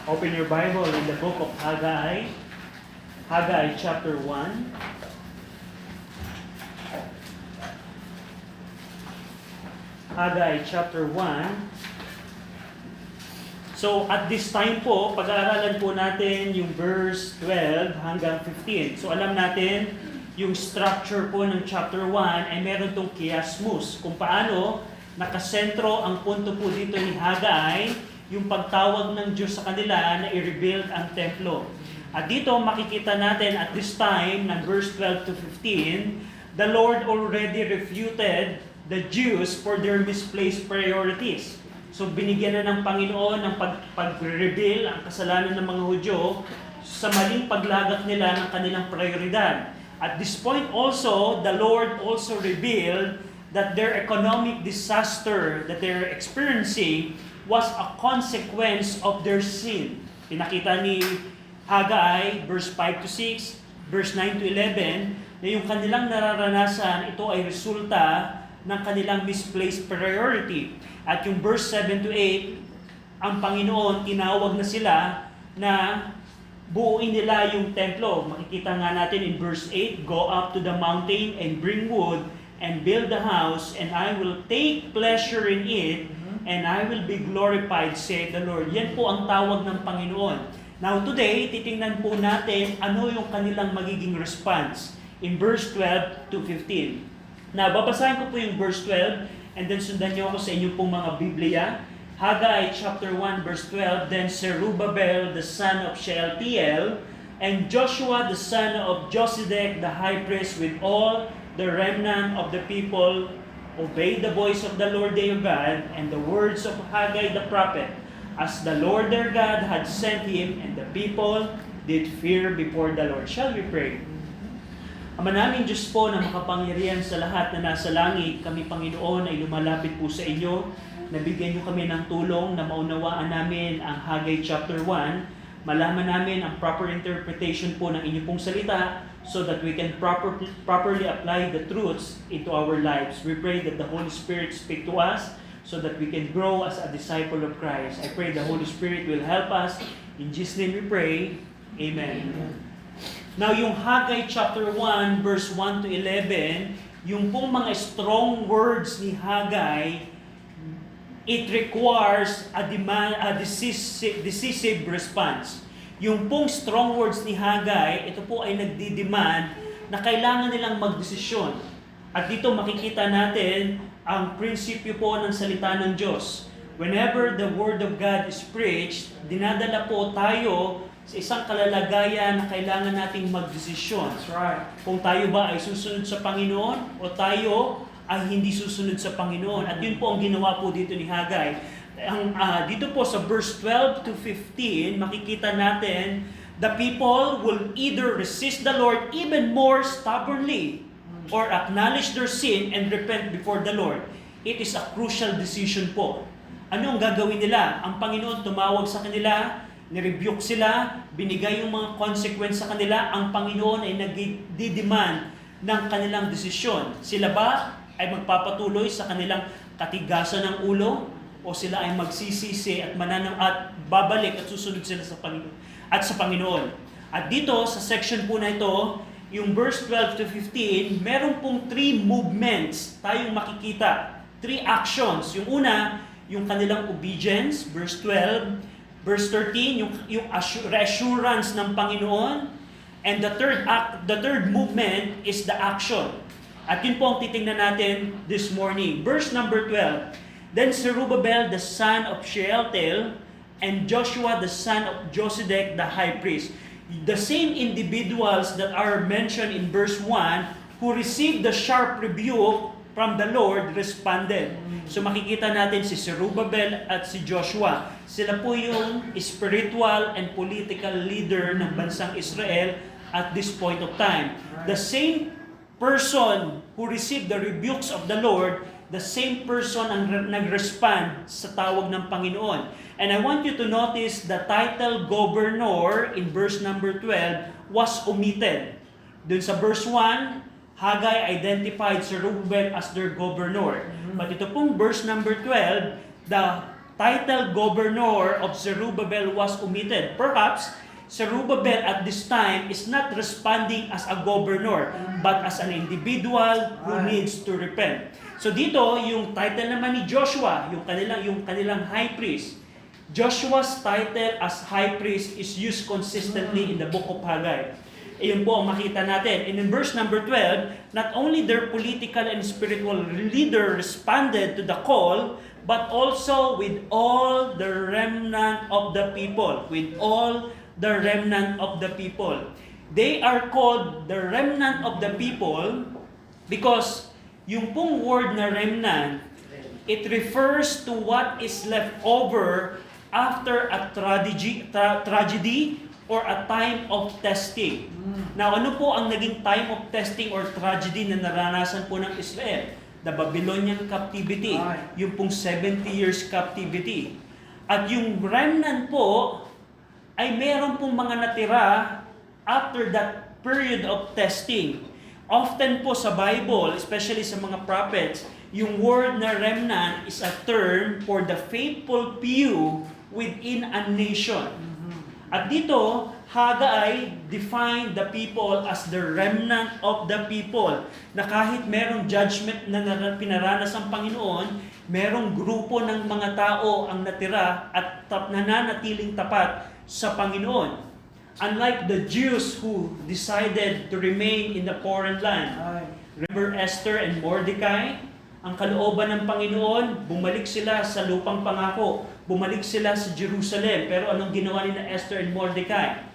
Open your Bible in the book of Haggai, Haggai chapter 1. Haggai chapter 1. So at this time po, pag-aaralan po natin yung verse 12 hanggang 15. So alam natin, yung structure po ng chapter 1 ay meron tong chiasmus. Kung paano nakasentro ang punto po dito ni Haggai, yung pagtawag ng Diyos sa kanila na i-rebuild ang templo. At dito makikita natin at this time, ng verse 12 to 15, the Lord already refuted the Jews for their misplaced priorities. So binigyan na ng Panginoon ng pag-reveal ang kasalanan ng mga Hudyo sa maling paglagak nila ng kanilang prioridad. At this point also, the Lord also revealed that their economic disaster that they're experiencing was a consequence of their sin. Pinakita ni Haggai, verse 5 to 6, verse 9 to 11, na yung kanilang nararanasan, ito ay resulta ng kanilang misplaced priority. At yung verse 7 to 8, ang Panginoon, tinawag na sila na buuin nila yung templo. Makikita nga natin in verse 8, go up to the mountain and bring wood and build the house, and I will take pleasure in it, and I will be glorified, saith the Lord. Yan po ang tawag ng Panginoon. Now today, titingnan po natin ano yung kanilang magiging response in verse 12 to 15. Now, babasahin ko po yung verse 12 and then sundan niyo ako sa inyong pong mga Biblia. Haggai chapter 1 verse 12, then Zerubbabel the son of Shealtiel and Joshua the son of Josedek the high priest with all the remnant of the people obeyed the voice of the Lord their God and the words of Haggai the prophet, as the Lord their God had sent him, and the people did fear before the Lord. Shall we pray? Ama naming Diyos po na makapangyarihan sa lahat na nasa langit, kami Panginoon ay lumalapit po sa inyo, nabigyan niyo kami ng tulong na maunawaan namin ang Haggai chapter 1, malaman namin ang proper interpretation po ng inyong pong salita, so that we can properly apply the truths into our lives. We pray that the Holy Spirit speak to us so that we can grow as a disciple of Christ. I pray the Holy Spirit will help us. In Jesus' name we pray. Amen. Now, yung Haggai chapter 1, verse 1 to 11, yung pong mga strong words ni Haggai, it requires a decisive response. Yung pong strong words ni Haggai, ito po ay nagdidemand na kailangan nilang magdesisyon. At dito makikita natin ang prinsipyo po ng salita ng Diyos. Whenever the Word of God is preached, dinadala po tayo sa isang kalalagayan na kailangan nating magdesisyon. That's right. Kung tayo ba ay susunod sa Panginoon o tayo ay hindi susunod sa Panginoon. At yun po ang ginawa po dito ni Haggai. Dito po sa verse 12 to 15, makikita natin, the people will either resist the Lord even more stubbornly or acknowledge their sin and repent before the Lord. It is a crucial decision po. Ano ang gagawin nila? Ang Panginoon tumawag sa kanila, nirebuke sila, binigay yung mga consequence sa kanila, ang Panginoon ay nagdi-demand ng kanilang desisyon. Sila ba ay magpapatuloy sa kanilang katigasan ng ulo? O sila ay magsisisi at at babalik at susunod sila sa Panginoon at sa Panginoon. At dito sa section po na ito, yung verse 12 to 15, meron pong 3 movements tayong makikita. 3 actions. Yung una, yung kanilang obedience, verse 12. Verse 13, yung reassurance ng Panginoon. And the third movement is the action. At yun po ang titingnan natin this morning. Verse number 12. Then Zerubbabel the son of Shealtiel and Joshua the son of Josedek the high priest. The same individuals that are mentioned in verse 1 who received the sharp rebuke from the Lord responded. So makikita natin si Zerubbabel at si Joshua. Sila po yung spiritual and political leader ng bansang Israel at this point of time. The same person who received the rebukes of the Lord, the same person ang nag-respond sa tawag ng Panginoon. And I want you to notice the title governor in verse number 12 was omitted. Dun sa verse 1, Haggai identified Zerubbabel as their governor. But ito pong verse number 12, the title governor of Zerubbabel was omitted. Perhaps Zerubbabel at this time is not responding as a governor, but as an individual who needs to repent. So dito, yung title naman ni Joshua, yung kanilang high priest, Joshua's title as high priest is used consistently in the book of Haggai. Iyon po ang makita natin. And in verse number 12, not only their political and spiritual leader responded to the call, but also with all the remnant of the people. With all the remnant of the people. They are called the remnant of the people because yung pong word na remnant, it refers to what is left over after a tragedy or a time of testing. Now, ano po ang naging time of testing or tragedy na naranasan po ng Israel? The Babylonian captivity, yung pong 70 years captivity. At yung remnant po, ay meron pong mga natira after that period of testing. Often po sa Bible, especially sa mga prophets, yung word na remnant is a term for the faithful few within a nation. At dito, Haggai defined the people as the remnant of the people. Na kahit merong judgment na pinaranas ang Panginoon, merong grupo ng mga tao ang natira at nananatiling tapat sa Panginoon. Unlike the Jews who decided to remain in the foreign land. Remember Esther and Mordecai? Ang kalooban ng Panginoon, bumalik sila sa lupang pangako. Bumalik sila sa Jerusalem. Pero anong ginawa ni Esther and Mordecai?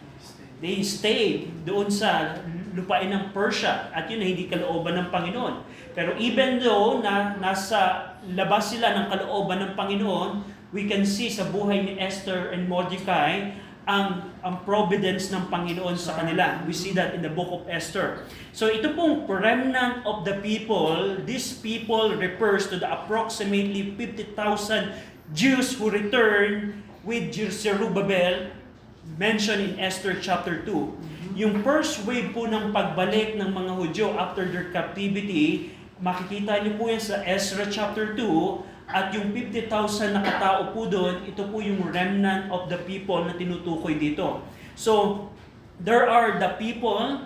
They stayed doon sa lupain ng Persia. At yun ay hindi kalooban ng Panginoon. Pero even though na nasa labas sila ng kalooban ng Panginoon, we can see sa buhay ni Esther and Mordecai ang providence ng Panginoon sa kanila. We see that in the book of Esther. So ito pong remnant of the people, these people refers to the approximately 50,000 Jews who returned with Zerubbabel mentioned in Esther chapter 2. Yung first wave po ng pagbalik ng mga Hudyo after their captivity, makikita niyo po yan sa Ezra chapter 2. At yung 50,000 na katao po doon, ito po yung remnant of the people na tinutukoy dito. So, there are the people,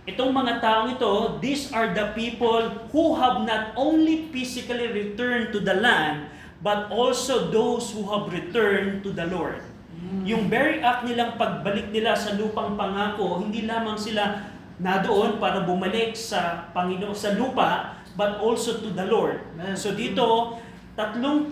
itong mga taong ito, these are the people who have not only physically returned to the land, but also those who have returned to the Lord. Yung very act nilang pagbalik nila sa lupang pangako, hindi lamang sila nadoon para bumalik sa Panginoon sa lupa, but also to the Lord. So dito, tatlong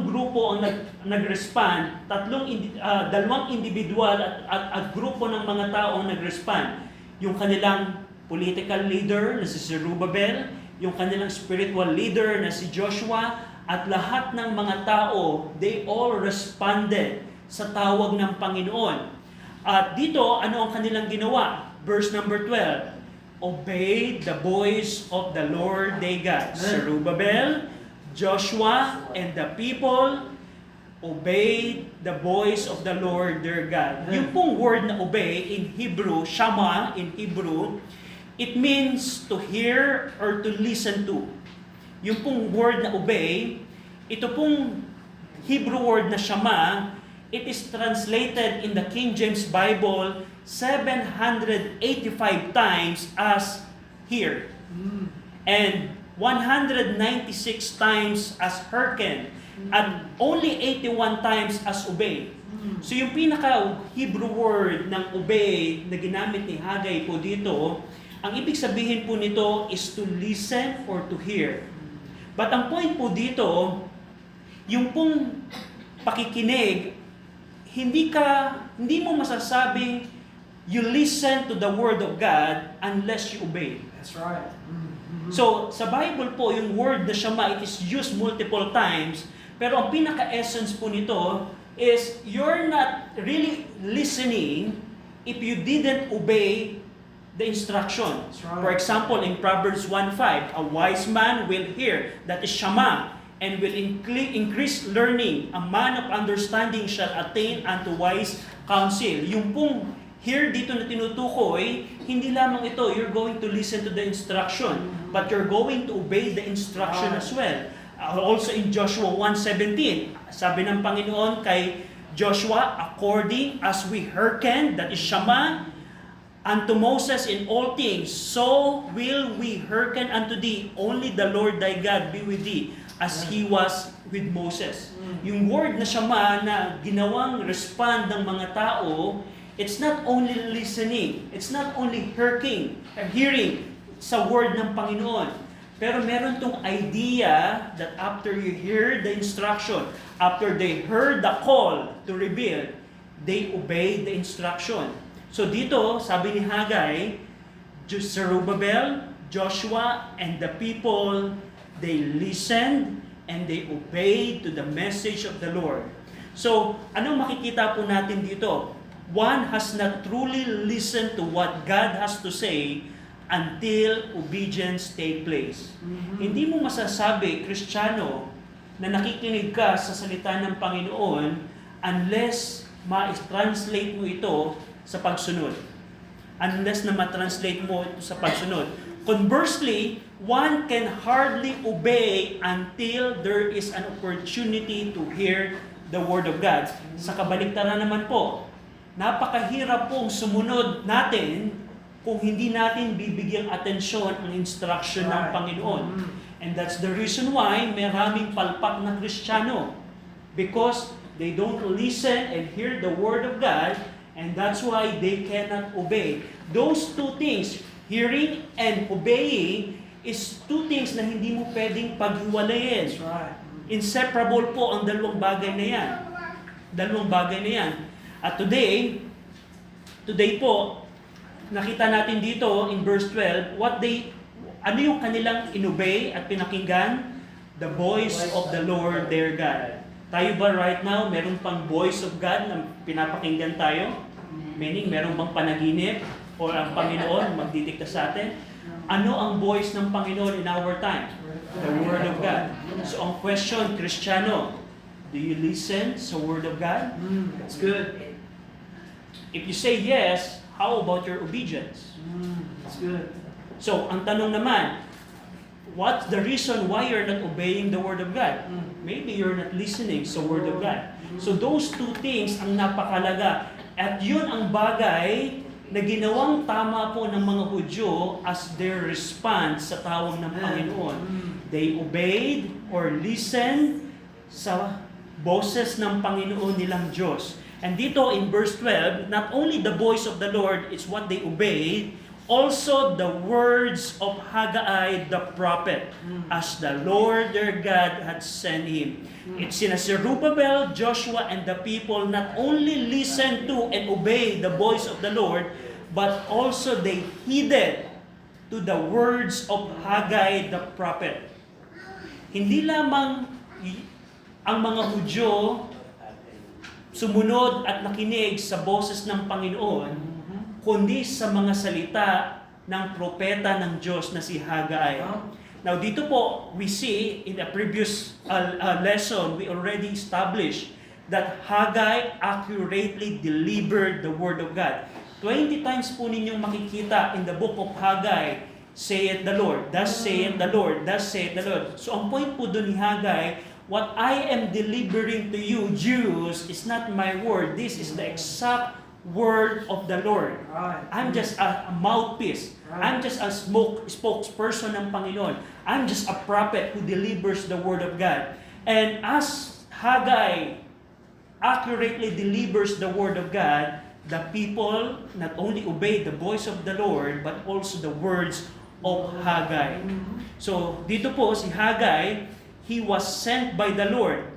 grupo ang nag-respond, dalawang individual at grupo ng mga tao ang nag-respond. Yung kanilang political leader na si Zerubbabel, yung kanilang spiritual leader na si Joshua, at lahat ng mga tao, they all responded sa tawag ng Panginoon. At dito, ano ang kanilang ginawa? Verse number 12, obey the voice of the Lord thy God. Zerubbabel, Joshua, and the people obeyed the voice of the Lord their God. Yung pong word na obey in Hebrew, shama in Hebrew, it means to hear or to listen to. Yung pong word na obey, ito pong Hebrew word na shama, it is translated in the King James Bible 785 times as hear. And 196 times as hearken, at only 81 times as obey. So yung pinaka-Hebrew word ng obey na ginamit ni Haggai po dito, ang ibig sabihin po nito is to listen or to hear. But ang point po dito, yung pong pakikinig, hindi mo masasabing you listen to the Word of God unless you obey. That's right. So, sa Bible po, yung word na shama, it is used multiple times. Pero ang pinaka-essence po nito is you're not really listening if you didn't obey the instruction. Right. For example, in Proverbs 1:5, a wise man will hear, that is shama, and will increase learning. A man of understanding shall attain unto wise counsel. Yung pong here dito na tinutukoy, hindi lamang ito, you're going to listen to the instruction, but you're going to obey the instruction as well. Also in Joshua 1:17, sabi ng Panginoon kay Joshua, according as we hearken, that is Shama, unto Moses in all things, so will we hearken unto thee. Only the Lord thy God be with thee, as he was with Moses. Yung word na Shama na ginawang respond ng mga tao, it's not only listening, it's not only hearing sa word ng Panginoon. Pero meron tong idea that after you hear the instruction, after they heard the call to rebuild, they obeyed the instruction. So dito, sabi ni Haggai, Zerubbabel, Joshua, and the people, they listened and they obeyed to the message of the Lord. So, anong makikita po natin dito? One has not truly listened to what God has to say until obedience take place. Hindi mo masasabi, Kristiyano, na nakikinig ka sa salita ng Panginoon unless ma-translate mo ito sa pagsunod. Unless na ma-translate mo ito sa pagsunod. Conversely, one can hardly obey until there is an opportunity to hear the Word of God. Sa kabaligtaran naman po, napakahirap pong sumunod natin kung hindi natin bibigyang atensyon ang instruction ng Panginoon. And that's the reason why maraming palpak na Kristiyano. Because they don't listen and hear the Word of God, and that's why they cannot obey. Those two things, hearing and obeying, is two things na hindi mo pwedeng paghiwalayin. Inseparable po ang dalawang bagay na yan. Dalawang bagay na yan. At today po, nakita natin dito in verse 12, ano yung kanilang inobey at pinakinggan? The voice of the Lord their God. Tayo ba right now, meron pang voice of God na pinapakinggan tayo? Meaning, meron bang panaginip? O ang Panginoon magdidikta sa atin? Ano ang voice ng Panginoon in our time? The Word of God. So ang question, Kristiyano, do you listen sa Word of God? That's good. If you say yes, how about your obedience? That's good. So, ang tanong naman, what's the reason why you're not obeying the Word of God? Maybe you're not listening sa Word of God. So, those two things ang napakalaga. At yun ang bagay na ginawang tama po ng mga Hudyo as their response sa tawag ng Panginoon. They obeyed or listened sa boses ng Panginoon nilang Diyos. And dito in verse 12, not only the voice of the Lord is what they obeyed, also the words of Haggai the prophet, as the Lord their God had sent him. It's in Zerubbabel, Joshua, and the people not only listened to and obeyed the voice of the Lord, but also they heeded to the words of Haggai the prophet. Hindi lamang ang mga Hudyo sumunod at nakinig sa boses ng Panginoon, kundi sa mga salita ng propeta ng Diyos na si Haggai. Now dito po, we see in the previous lesson, we already established that Haggai accurately delivered the Word of God. 20 times po ninyong makikita in the book of Haggai, saith the Lord, thus saith the Lord, thus saith the Lord. So ang point po doon ni Haggai, what I am delivering to you, Jews, is not my word. This is the exact word of the Lord. I'm just a mouthpiece. I'm just a spokesperson ng Panginoon. I'm just a prophet who delivers the word of God. And as Haggai accurately delivers the word of God, the people not only obey the voice of the Lord, but also the words of Haggai. So, dito po si Haggai, he was sent by the Lord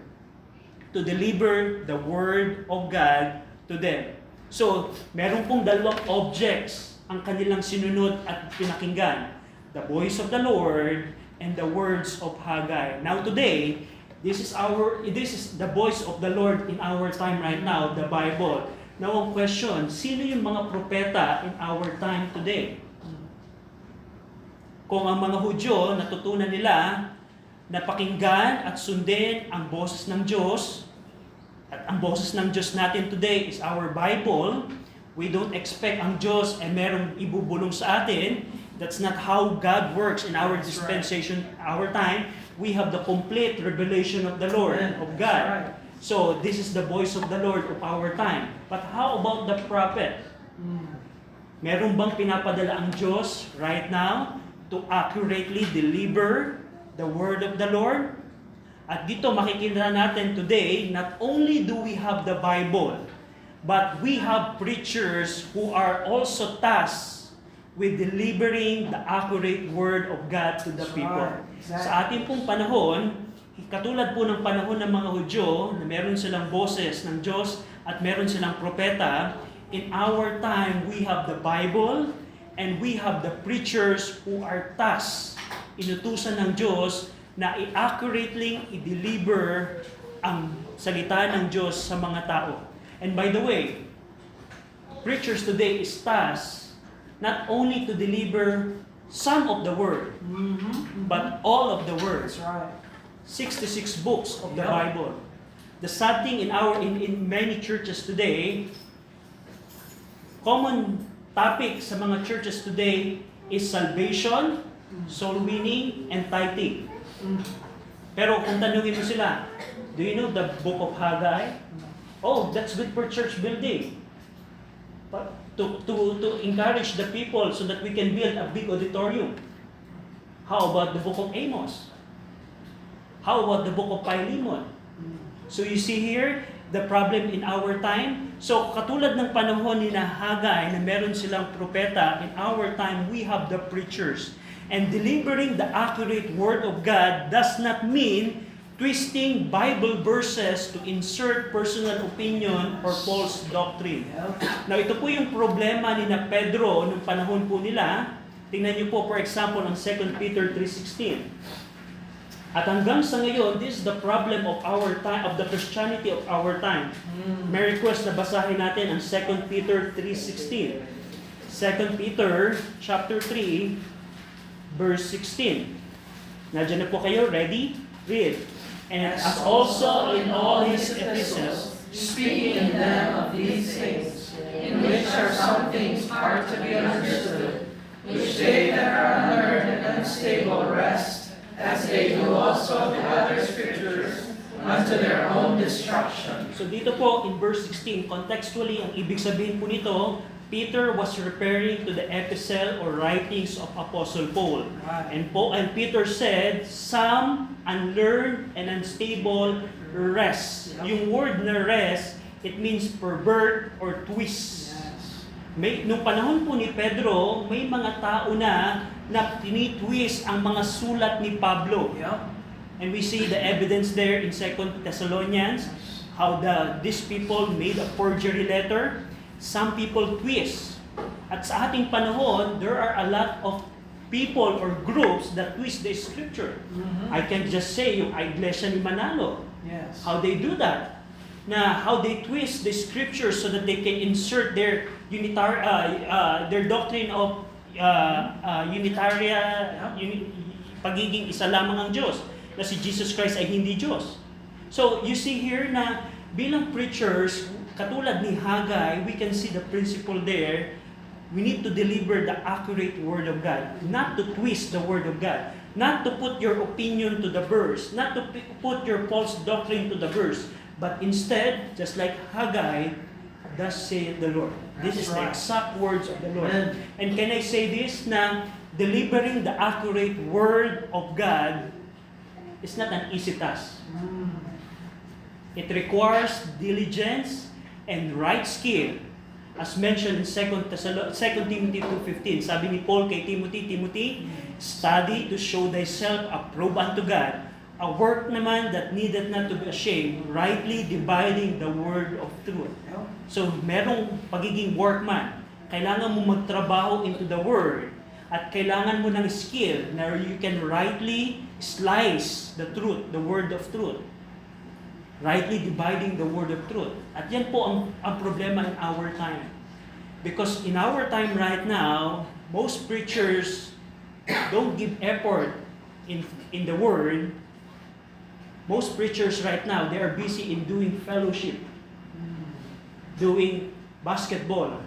to deliver the word of God to them. So, meron pong dalawang objects ang kanilang sinunod at pinakinggan. The voice of the Lord and the words of Haggai. Now today, this is the voice of the Lord in our time right now, the Bible. Now ang question, sino yung mga propeta in our time today? Kung ang mga Hudyo, natutunan nila na pakinggan at sundin ang boses ng Diyos, at ang boses ng Diyos natin today is our Bible, we don't expect ang Diyos ay merong ibubulong sa atin. That's not how God works in our dispensation, our time. we have the complete revelation of the Lord, of God. Right. So, this is the voice of the Lord of our time. But how about the prophet? Meron bang pinapadala ang Diyos right now to accurately deliver the word of the Lord? At dito makikita natin today, not only do we have the Bible, but we have preachers who are also tasked with delivering the accurate word of God to the people. Exactly. Sa ating pong panahon, katulad po ng panahon ng mga Hudyo, na meron silang boses ng Diyos at meron silang propeta, in our time, we have the Bible and we have the preachers who are tasked, inutusan ng Diyos na i-accurately i-deliver ang salita ng Diyos sa mga tao. And by the way, preachers today is tasked not only to deliver some of the word, but all of the words. That's right. 66 books of the Yep. Bible. The sad thing in many churches today, common topic sa mga churches today is salvation, soul winning, and tithing. Pero kung tanungin mo sila, do you know the book of Haggai? Oh, that's good for church building. But to encourage the people so that we can build a big auditorium. How about the book of Amos? How about the book of Philemon? So you see here, the problem in our time. So katulad ng panahon ni Haggai na meron silang propeta, in our time we have the preachers. And delivering the accurate word of God does not mean twisting Bible verses to insert personal opinion or false doctrine. Now ito po yung problema ni Pedro nung panahon po nila. Tingnan niyo po for example ang 2 Peter 3:16. At hanggang sa ngayon, this is the problem of our time, of the Christianity of our time. May request na basahin natin ang 2 Peter 3:16. 2 Peter chapter 3, verse 16. Nandiyan na po kayo, ready? Read. And as also in all his epistles, speaking in them of these things, in which are some things hard to be understood, which they that are unlearned and unstable wrest, as they do also the other scriptures, unto their own destruction. So dito po in verse 16, contextually, ang ibig sabihin po nito, Peter was referring to the epistle or writings of Apostle Paul. And Peter said, some unlearned and unstable rest. Yung word na rest, it means pervert or twist. Nung panahon po ni Pedro, may mga tao na tinitwist ang mga sulat ni Pablo. And we see the evidence there in 2 Thessalonians, how these people made a forgery letter. Some people twist. At sa ating panahon, there are a lot of people or groups that twist the scripture. I can just say yung Iglesia ni Manalo. Yes. How they do that. How they twist the scripture so that they can insert their their doctrine of pagiging isa lamang ang Diyos, na si Jesus Christ ay hindi Diyos. So, you see here na bilang preachers, katulad ni Haggai, we can see the principle there. We need to deliver the accurate word of God, not to twist the word of God, not to put your opinion to the verse, not to put your false doctrine to the verse, but instead, just like Haggai, thus saith the Lord. This is the exact words of the Lord. And can I say this, na delivering the accurate word of God is not an easy task. It requires diligence and right skill. As mentioned in 2 Timothy 2:15, sabi ni Paul kay Timothy, study to show thyself approved unto God, a work naman that needeth not to be ashamed, rightly dividing the word of truth. So, merong pagiging workman. Kailangan mo magtrabaho into the word at kailangan mo ng skill na you can rightly slice the truth, the word of truth. Rightly dividing the word of truth. At yan po ang problema in our time. Because in our time right now, most preachers don't give effort in the word. Most preachers right now, they are busy in doing fellowship, doing basketball,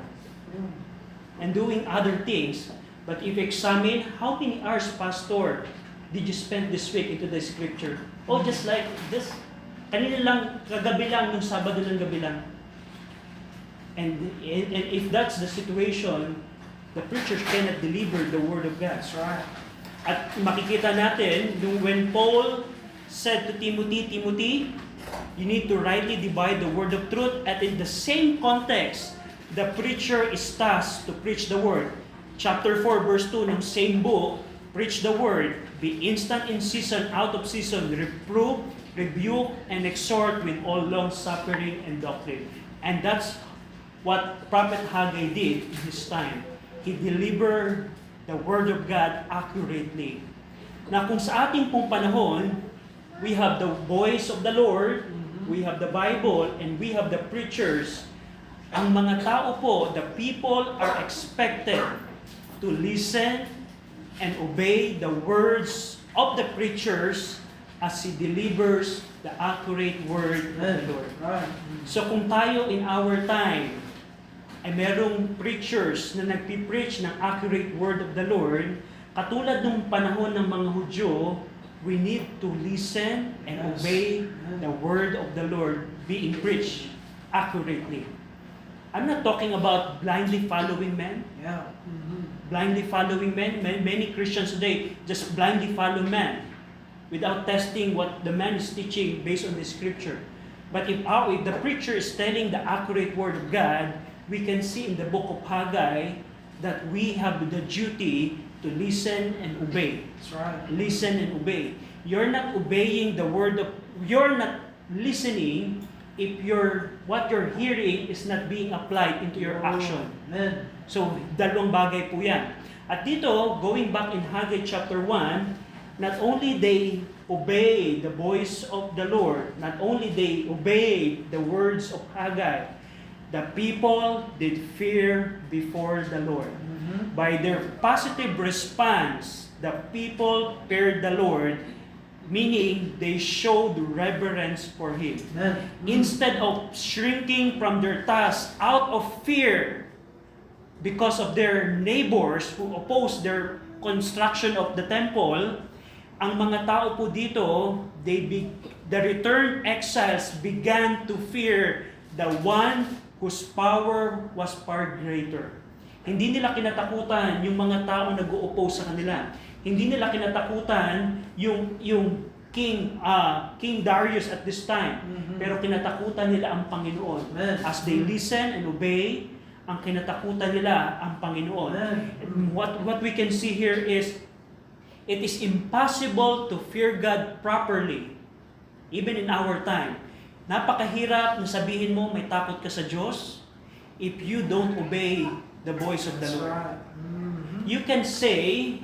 and doing other things. But if you examine how many hours pastor did you spend this week into the scripture? Oh, just like this, kanina lang, kagabi lang, nung Sabado ng gabi lang. And if that's the situation, the preachers cannot deliver the Word of God. That's right. At makikita natin, when Paul said to Timothy, Timothy, you need to rightly divide the word of truth. At in the same context, the preacher is tasked to preach the word. Chapter 4, verse 2 ng same book, preach the word, be instant in season, out of season, reprove, rebuke, and exhort with all long-suffering and doctrine. And that's what Prophet Haggai did in his time. He delivered the Word of God accurately. Na kung sa ating pong panahon, we have the voice of the Lord, we have the Bible, and we have the preachers. Ang mga tao po, the people are expected to listen and obey the words of the preachers as he delivers the accurate word of the Lord. Right. So kung tayo in our time ay merong preachers na nagpipreach ng accurate word of the Lord, katulad nung panahon ng mga Hudyo, we need to listen and obey the word of the Lord being preached accurately. I'm not talking about blindly following men. Yeah. Blindly following men. Many Christians today just blindly follow men without testing what the man is teaching based on the scripture. But if the preacher is telling the accurate word of God, we can see in the book of Haggai that we have the duty to listen and obey. That's right. Listen and obey. You're not obeying the word of, you're not listening if what you're hearing is not being applied into your action. Amen. So, dalawang bagay po yan. At dito, going back in Haggai chapter 1, not only they obey the voice of the Lord, not only they obey the words of Haggai, the people did fear before the Lord. By their positive response, the people feared the Lord, meaning they showed reverence for Him. Amen. Instead of shrinking from their task out of fear because of their neighbors who opposed their construction of the temple, ang mga tao po dito, the returned exiles began to fear the one whose power was far greater. Hindi nila kinatakutan yung mga tao nag-o-oppose sa kanila. Hindi nila kinatakutan yung King Darius at this time. Pero kinatakutan nila ang Panginoon. Amen. As they listen and obey, ang kinatakutan nila ang Panginoon. And what we can see here is, it is impossible to fear God properly, even in our time. Napakahirap na sabihin mo may takot ka sa Diyos if you don't obey the voice of the That's Lord. right. You can say,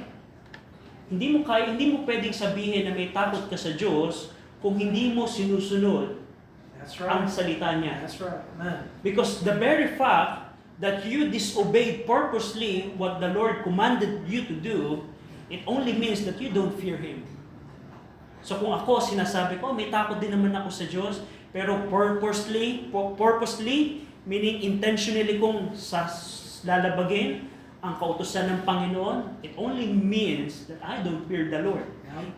hindi mo pwedeng sabihin na may takot ka sa Diyos kung hindi mo sinusunod That's ang right. salita niya. That's right. Amen. Because the very fact that you disobeyed purposely what the Lord commanded you to do, it only means that you don't fear Him. So kung ako, sinasabi ko, may takot din naman ako sa Diyos, pero purposely, meaning intentionally kong lalabagin ang kautusan ng Panginoon, it only means that I don't fear the Lord.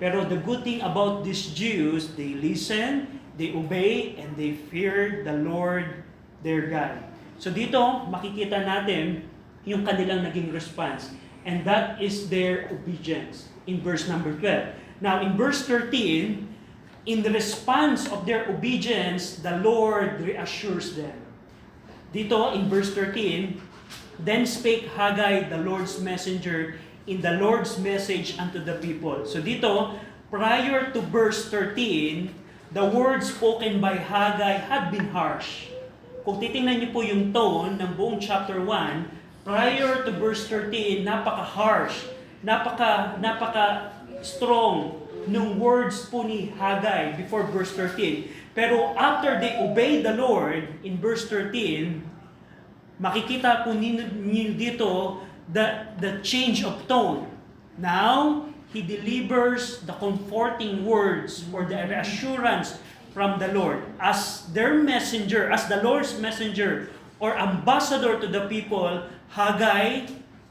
Pero the good thing about these Jews, they listen, they obey, and they fear the Lord their God. So dito, makikita natin yung kanilang naging response. And that is their obedience in verse number 12. Now, in verse 13, in the response of their obedience, the Lord reassures them. Dito, in verse 13, then spake Haggai, the Lord's messenger, in the Lord's message unto the people. So dito, prior to verse 13, the words spoken by Haggai had been harsh. Kung titingnan niyo po yung tone ng buong chapter 1, prior to verse 13, napaka-harsh, napaka-strong nung words po ni Haggai before verse 13. Pero after they obey the Lord in verse 13, makikita po ninyo dito the change of tone. Now, He delivers the comforting words or the reassurance from the Lord. As their messenger, as the Lord's messenger or ambassador to the people, Haggai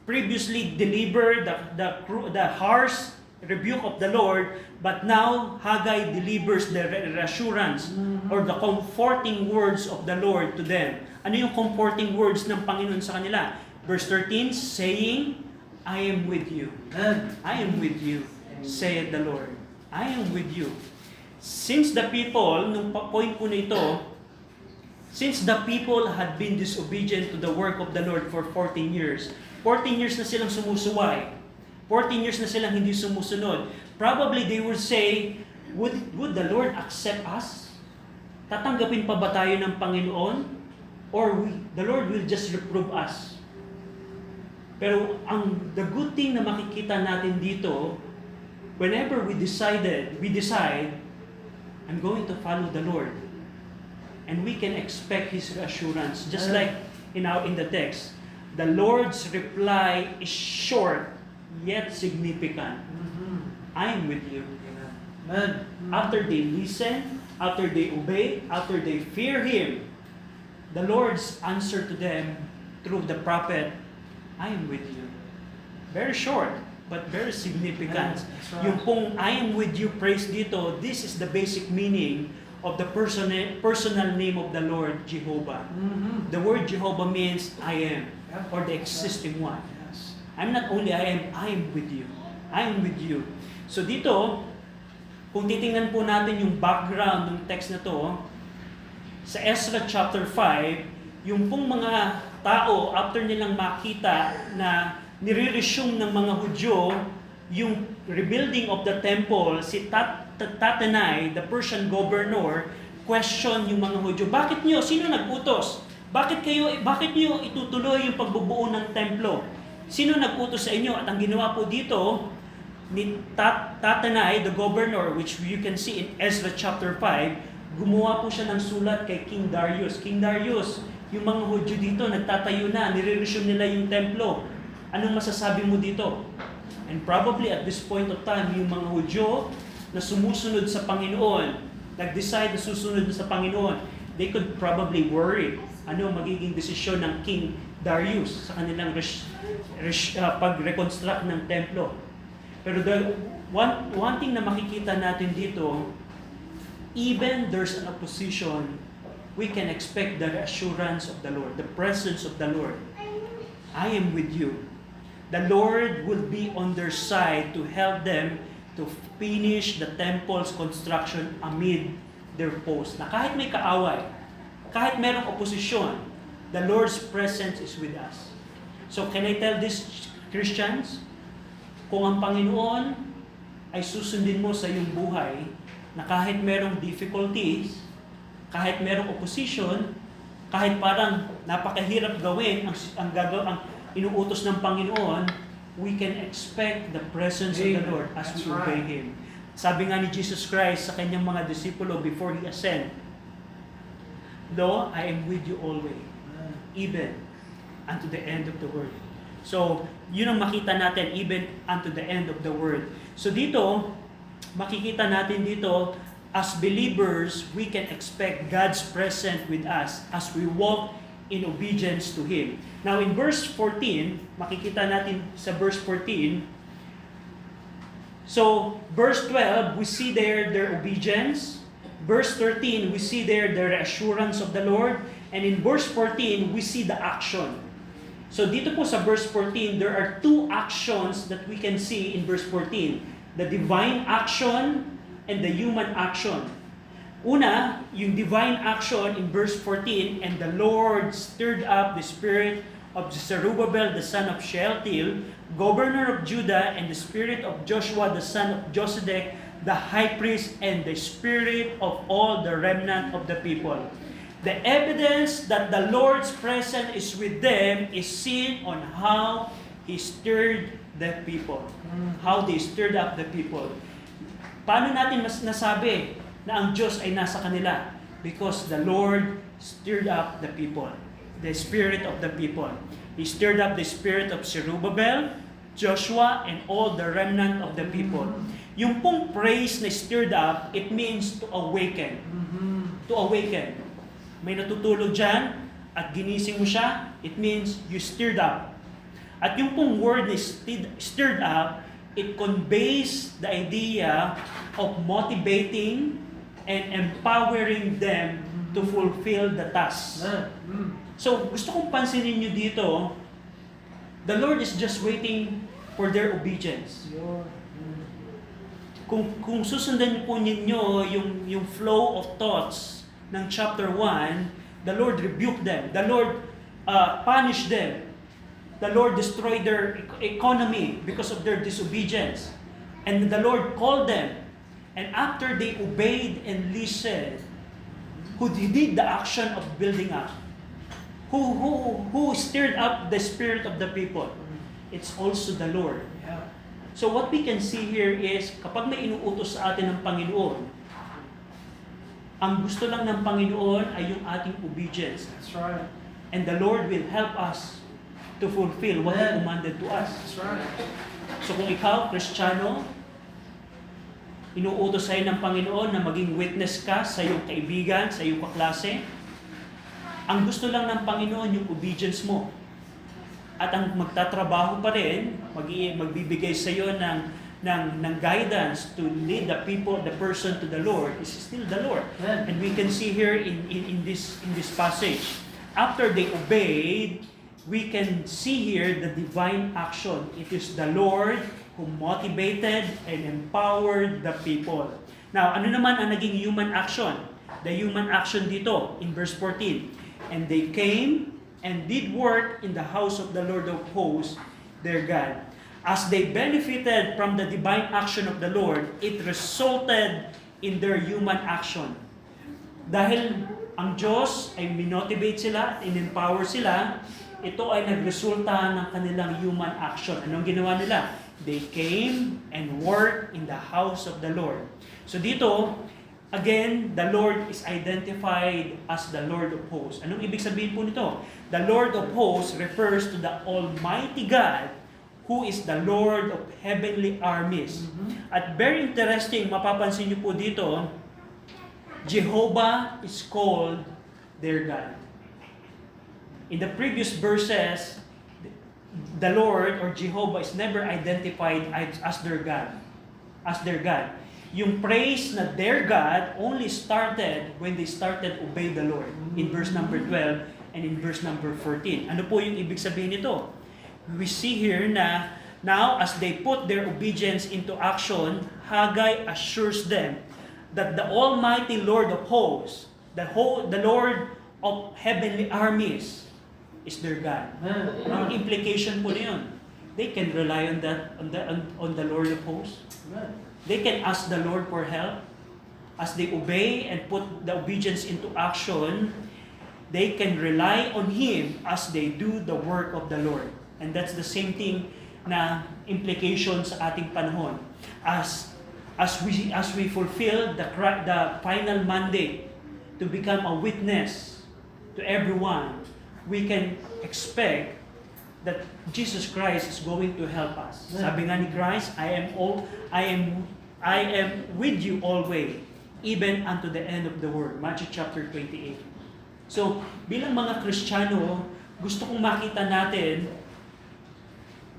previously delivered the harsh rebuke of the Lord, but now Haggai delivers the reassurance or the comforting words of the Lord to them. Ano yung comforting words ng Panginoon sa kanila? Verse 13, saying, I am with you. I am with you, saith the Lord. I am with you. Since the people, nung point po na ito, since the people had been disobedient to the work of the Lord for 14 years, 14 years na silang sumusuway, 14 years na silang hindi sumusunod, probably they will say, would the Lord accept us? Tatanggapin pa ba tayo ng Panginoon? Or the Lord will just reprove us? Pero the good thing na makikita natin dito, whenever we decide, I'm going to follow the Lord. And we can expect His assurance. Just like in the text, the Lord's reply is short, yet significant. I am with you. Amen. After they listen, after they obey, after they fear Him, the Lord's answer to them through the prophet, I am with you. Very short, but very significant. That's right. Yung pong I am with you praise dito, this is the basic meaning of the personal name of the Lord, Jehovah. The word Jehovah means I am, or the existing one. Yes. I'm not only I am with you. I am with you. So dito, kung titingnan po natin yung background ng text na to, sa Ezra chapter 5, yung pong mga tao, after nilang makita na nire-resume ng mga Hudyo yung rebuilding of the temple, si Tattenai, the Persian governor, question yung mga Hudyo, bakit nyo? Sino nag-utos? Bakit nyo itutuloy yung pagbubuo ng templo? Sino nag-utos sa inyo? At ang ginawa po dito ni Tattenai, the governor, which you can see in Ezra chapter 5, gumawa po siya ng sulat kay King Darius. King Darius, yung mga Hudyo dito, nagtatayo na, nire-resume nila yung templo. Anong masasabi mo dito? And probably at this point of time, yung mga Hudyo na sumusunod sa Panginoon, nag-decide na susunod na sa Panginoon, they could probably worry ano magiging desisyon ng King Darius sa kanilang pag-reconstruct ng templo. Pero one thing na makikita natin dito, even there's an opposition, we can expect the assurance of the Lord, the presence of the Lord. I am with you. The Lord will be on their side to help them to finish the temple's construction amid their post. Na kahit may kaaway, kahit merong opposition, the Lord's presence is with us. So can I tell these Christians, kung ang Panginoon ay susundin mo sa iyong buhay, na kahit merong difficulties, kahit merong opposition, kahit parang napakahirap gawin ang inuutos ng Panginoon, we can expect the presence of the Lord as we obey Him. Sabi nga ni Jesus Christ sa kanyang mga disipulo before He ascend, "Lo, I am with you always, even unto the end of the world." So, yun ang makita natin, even unto the end of the world. So dito, makikita natin dito, as believers, we can expect God's presence with us as we walk in obedience to Him. Now in verse 14, makikita natin sa verse 14, so verse 12, we see there their obedience. Verse 13, we see there the reassurance of the Lord. And in verse 14, we see the action. So dito po sa verse 14, there are two actions that we can see in verse 14. The divine action and the human action. Una, yung divine action in verse 14, and the Lord stirred up the spirit of Zerubbabel the son of Shealtiel, governor of Judah, and the spirit of Joshua the son of Josedek, the high priest, and the spirit of all the remnant of the people. The evidence that the Lord's presence is with them is seen on how He stirred the people. How they stirred up the people. Paano natin mas nasabi na ang Diyos ay nasa kanila? Because the Lord stirred up the people. The spirit of the people. He stirred up the spirit of Zerubbabel, Joshua, and all the remnant of the people. Yung pong praise na stirred up, it means to awaken. To awaken. May natutulog dyan, at ginising mo siya, it means you stirred up. At yung pong word na stirred up, it conveys the idea of motivating and empowering them to fulfill the task. So, gusto kong pansinin nyo dito, the Lord is just waiting for their obedience. Kung susundan po ninyo yung flow of thoughts ng chapter 1, the Lord rebuked them. The Lord punished them. The Lord destroyed their economy because of their disobedience. And the Lord called them. And after they obeyed and listened, who did the action of building up? Who stirred up the spirit of the people? It's also the Lord. So what we can see here is, kapag may inuutos sa atin ng Panginoon, ang gusto lang ng Panginoon ay yung ating obedience. That's right. And the Lord will help us to fulfill what He commanded to us. That's right. So kung ikaw, Kristiyano, inuutos sa'yo ng Panginoon na maging witness ka sa iyong kaibigan, sa iyong kaklase, ang gusto lang ng Panginoon yung obedience mo. At ang magtatrabaho pa rin, magbibigay sa iyo ng guidance to lead the people, the person to the Lord, is still the Lord. And we can see here in this passage, after they obeyed, we can see here the divine action. It is the Lord who motivated and empowered the people. Now, ano naman ang naging human action? The human action dito in verse 14. And they came and did work in the house of the Lord of hosts, their God. As they benefited from the divine action of the Lord, it resulted in their human action. Dahil ang Diyos ay minotivate sila, in-empower sila, ito ay nagresulta ng kanilang human action. Anong ginawa nila? They came and worked in the house of the Lord. So dito, again, the Lord is identified as the Lord of hosts. Anong ibig sabihin po nito? The Lord of hosts refers to the Almighty God, who is the Lord of heavenly armies. At very interesting, mapapansin niyo po dito, Jehovah is called their God. In the previous verses, the Lord or Jehovah is never identified as their God. Yung praise na their God only started when they started obey the Lord. In verse number 12 and in verse number 14. Ano po yung ibig sabihin nito? We see here na now as they put their obedience into action, Haggai assures them that the Almighty Lord of hosts, the Lord of heavenly armies, is their God. Ang implication po na yun, they can rely on the Lord of hosts. They can ask the Lord for help. As they obey and put the obedience into action, they can rely on Him as they do the work of the Lord. And that's the same thing na implication sa ating panahon. As we fulfill the final mandate to become a witness to everyone, we can expect that Jesus Christ is going to help us. Sabi nga ni Christ, I am with you always, even unto the end of the world. Matthew chapter 28. So, bilang mga Kristiyano, gusto kong makita natin,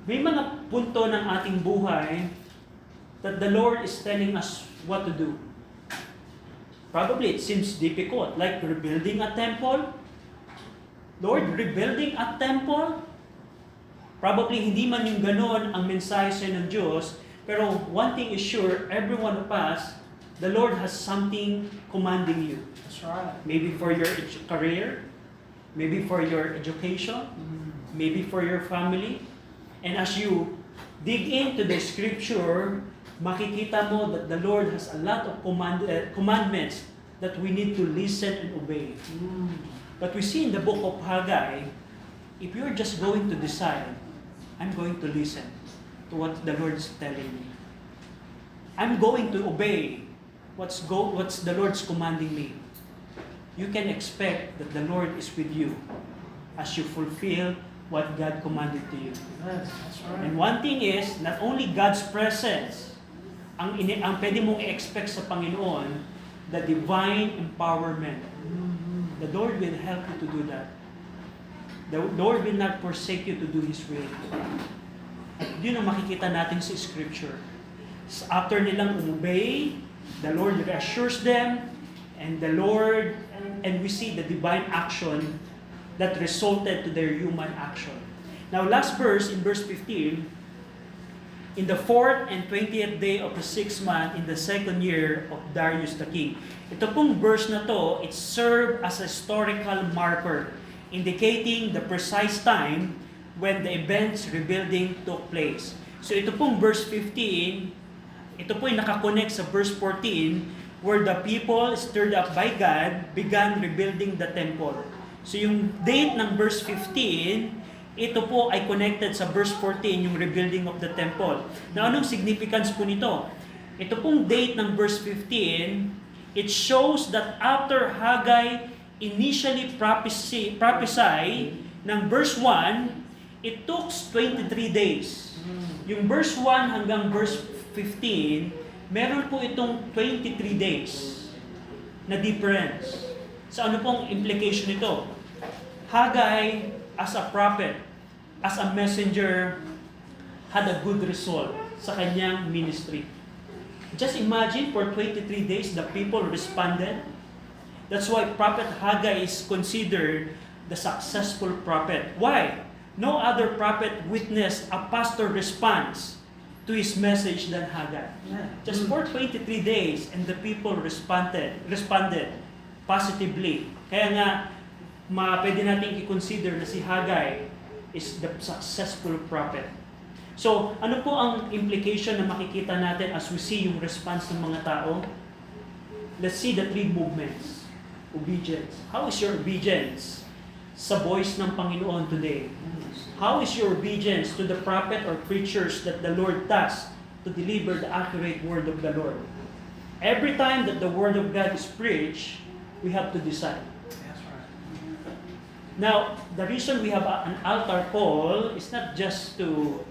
may mga punto ng ating buhay that the Lord is telling us what to do. Probably it seems difficult, like rebuilding a temple. Lord, rebuilding a temple? Probably hindi man yung ganon ang mensahe sa ng Diyos, pero one thing is sure, every one of us, the Lord has something commanding you. That's right. Maybe for your career, maybe for your education, maybe for your family. And as you dig into the scripture, makikita mo that the Lord has a lot of commandments that we need to listen and obey. But we see in the book of Haggai, if you're just going to decide, I'm going to listen to what the Lord is telling me. I'm going to obey what's the Lord's commanding me. You can expect that the Lord is with you as you fulfill what God commanded to you. Yes, that's right. And one thing is, not only God's presence, ang pwede mong i-expect sa Panginoon, the divine empowerment. The Lord will help you to do that. The Lord will not forsake you to do His will. At yun ang makikita natin sa Scripture. After nilang umobey, the Lord reassures them, and we see the divine action that resulted to their human action. Now, last verse, in verse 15, in the 4th and 20th day of the 6th month, in the 2nd year of Darius the king. Ito pong verse na to, it served as a historical marker, indicating the precise time when the events rebuilding took place. So ito pong verse 15, ito po yung nakakonect sa verse 14, where the people stirred up by God began rebuilding the temple. So yung date ng verse 15, ito po ay connected sa verse 14, yung rebuilding of the temple. Now, anong significance po nito? Ito pong date ng verse 15, it shows that after Haggai initially prophesy ng verse 1, it took 23 days. Yung verse 1 hanggang verse 15, meron po itong 23 days na difference. So ano pong implication nito? Haggai, as a prophet, as a messenger, had a good result sa kanyang ministry. Just imagine, for 23 days, the people responded. That's why Prophet Haggai is considered the successful prophet. Why? No other prophet witnessed a faster response to his message than Haggai. Just for 23 days, and the people responded positively. Kaya nga, pwede natin i-consider na si Haggai is the successful prophet. So, ano po ang implication na makikita natin as we see yung response ng mga tao? Let's see the three movements. Obedience. How is your obedience sa voice ng Panginoon today? How is your obedience to the prophet or preachers that the Lord tasked to deliver the accurate word of the Lord? Every time that the word of God is preached, we have to decide. Now, the reason we have an altar call is not just to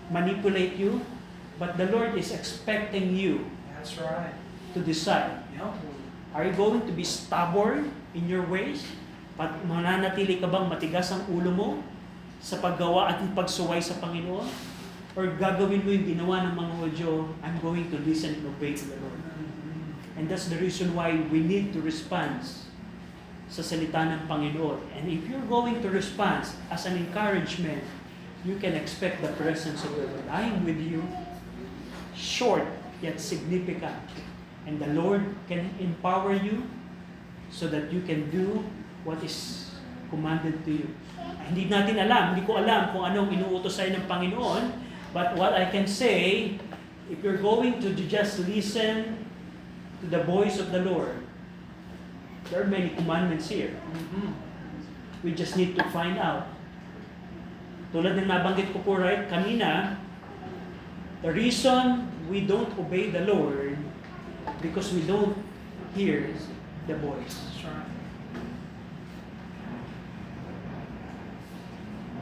manipulate you, but the Lord is expecting you to decide. Are you going to be stubborn in your ways? Mananatili ka bang matigas ang ulo mo sa paggawa at pagsuway sa Panginoon? Or gagawin mo yung ginawa ng mga Hudyo, I'm going to listen and obey to the Lord. And that's the reason why we need to respond sa salita ng Panginoon. And if you're going to respond as an encouragement, you can expect the presence of the Lord. I am with you, short yet significant. And the Lord can empower you so that you can do what is commanded to you. Hindi ko alam kung anong inuutos sa'yo ng Panginoon, but what I can say, if you're going to just listen to the voice of the Lord, there are many commandments here. We just need to find out. Tulad ng nabanggit ko po kanina, the reason we don't obey the Lord because we don't hear the voice.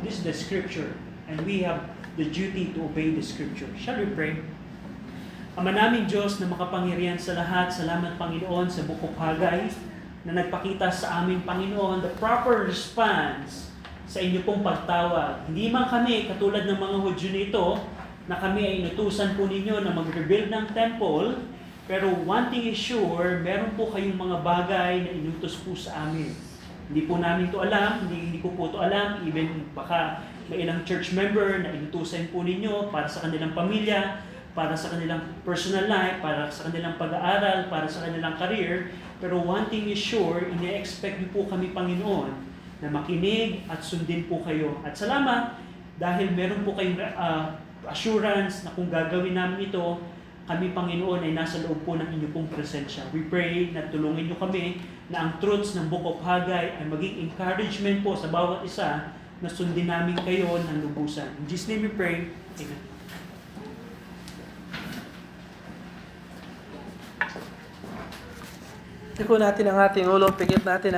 This is the scripture, and we have the duty to obey the scripture. Shall we pray? Ama naming Diyos na makapangyarihan sa lahat, salamat Panginoon sa Book of Haggai na nagpakita sa aming Panginoon the proper response sa inyo pong pagtawag. Hindi man kami katulad ng mga Hudyo nito na kami ay inutusan po ninyo na mag-rebuild ng temple, pero one thing is sure, meron po kayong mga bagay na inutos po sa amin. Hindi po namin to alam, hindi ko po to alam, even baka may ilang church member na inutusan po ninyo para sa kanilang pamilya, para sa kanilang personal life, para sa kanilang pag-aaral, para sa kanilang career. Pero one thing is sure, ine-expect niyo po kami, Panginoon, na makinig at sundin po kayo. At salamat dahil meron po kayong assurance na kung gagawin namin ito, kami, Panginoon, ay nasa loob po ng inyong pong presensya. We pray na tulungan niyo kami na ang truths ng Book of Haggai ay maging encouragement po sa bawat isa na sundin namin kayo ng lubusan. In Jesus' name we pray. Amen. Iko natin ang ating ulo, pigit natin